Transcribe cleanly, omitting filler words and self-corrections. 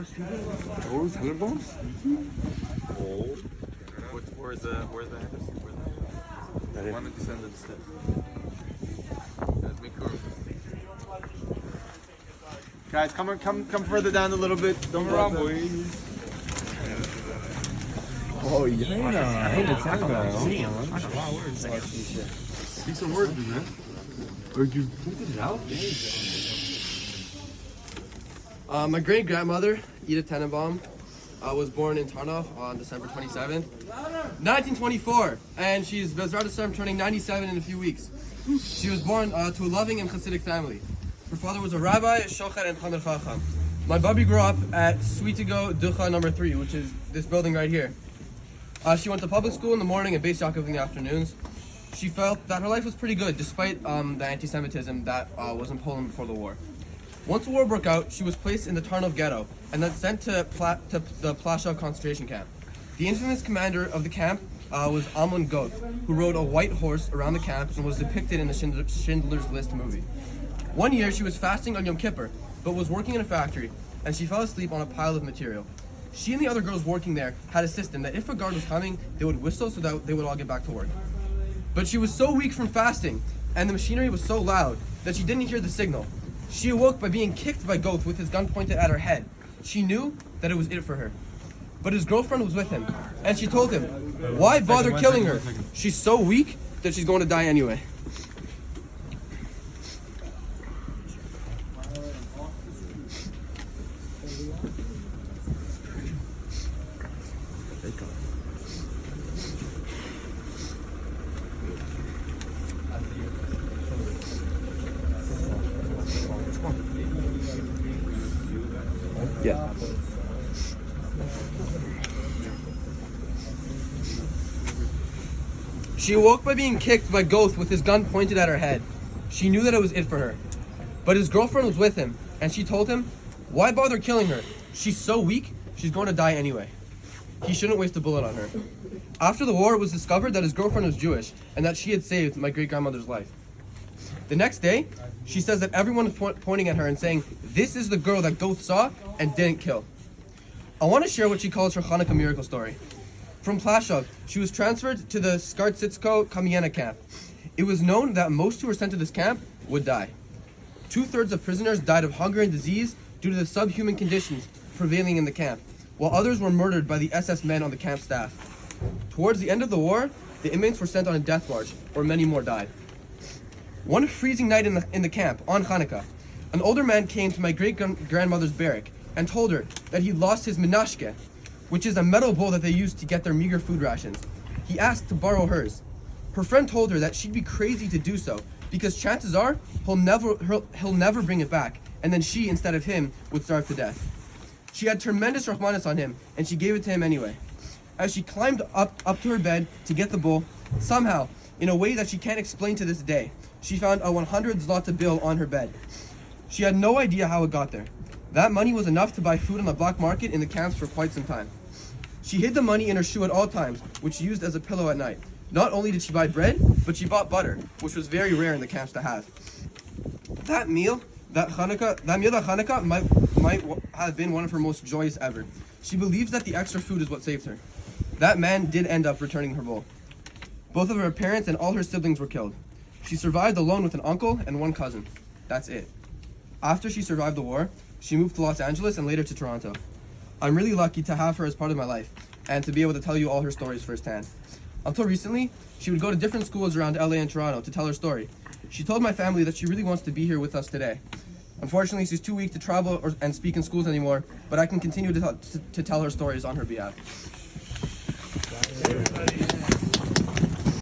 Oh, Taliban? Oh. Where's the address? Why don't you send it instead? That's me cool. Guys, come further down a little bit. Don't go around, boys. Oh, yeah. Hey, the Taliban. Speak some words, man. Or you printed it out? My great grandmother, Edith Tenenbaum, was born in Tarnov on December 27th, 1924, and she's Bezrat Hashem turning 97 in a few weeks. She was born to a loving and Hasidic family. Her father was a rabbi, shochet, and Talmid Chacham. My bubby grew up at Sweetigo Ducha number 3, which is this building right here. She went to public school in the morning and Beis Yaakov in the afternoons. She felt that her life was pretty good despite the anti-Semitism that was in Poland before the war. Once the war broke out, she was placed in the Tarnov ghetto and then sent to the Plaszow concentration camp. The infamous commander of the camp was Amon Goth, who rode a white horse around the camp and was depicted in the Schindler's List movie. One year, she was fasting on Yom Kippur, but was working in a factory, and she fell asleep on a pile of material. She and the other girls working there had a system that if a guard was coming, they would whistle so that they would all get back to work. But she was so weak from fasting, and the machinery was so loud, that she didn't hear the signal. She awoke by being kicked by Goth with his gun pointed at her head. She knew that it was it for her. But his girlfriend was with him, and she told him, "Why bother killing her? She's so weak that she's going to die anyway." Yeah. She awoke by being kicked by Goth with his gun pointed at her head. She knew that it was it for her. But his girlfriend was with him, and she told him, "Why bother killing her? She's so weak, she's going to die anyway." He shouldn't waste a bullet on her. After the war, it was discovered that his girlfriend was Jewish, and that she had saved my great-grandmother's life. The next day, she says that everyone is pointing at her and saying, "This is the girl that Goth saw and didn't kill." I want to share what she calls her Hanukkah miracle story. From Plaszow, she was transferred to the Skartsitsko Kamiena camp. It was known that most who were sent to this camp would die. 2/3 of prisoners died of hunger and disease due to the subhuman conditions prevailing in the camp, while others were murdered by the SS men on the camp staff. Towards the end of the war, the inmates were sent on a death march, where many more died. One freezing night in the camp, on Hanukkah, an older man came to my great-grandmother's barrack and told her that he lost his menashke, which is a metal bowl that they used to get their meager food rations. He asked to borrow hers. Her friend told her that she'd be crazy to do so, because chances are he'll never bring it back, and then she, instead of him, would starve to death. She had tremendous rahmanas on him, and she gave it to him anyway. As she climbed up to her bed to get the bowl, somehow, in a way that she can't explain to this day, she found a 100 zloty bill on her bed. She had no idea how it got there. That money was enough to buy food on the black market in the camps for quite some time. She hid the money in her shoe at all times, which she used as a pillow at night. Not only did she buy bread, but she bought butter, which was very rare in the camps to have. That meal that Hanukkah might have been one of her most joyous ever. She believes that the extra food is what saved her. That man did end up returning her bowl. Both of her parents and all her siblings were killed. She survived alone with an uncle and one cousin. That's it. After she survived the war, she moved to Los Angeles and later to Toronto. I'm really lucky to have her as part of my life and to be able to tell you all her stories firsthand. Until recently, she would go to different schools around LA and Toronto to tell her story. She told my family that she really wants to be here with us today. Unfortunately, she's too weak to travel and speak in schools anymore, but I can continue to tell her stories on her behalf.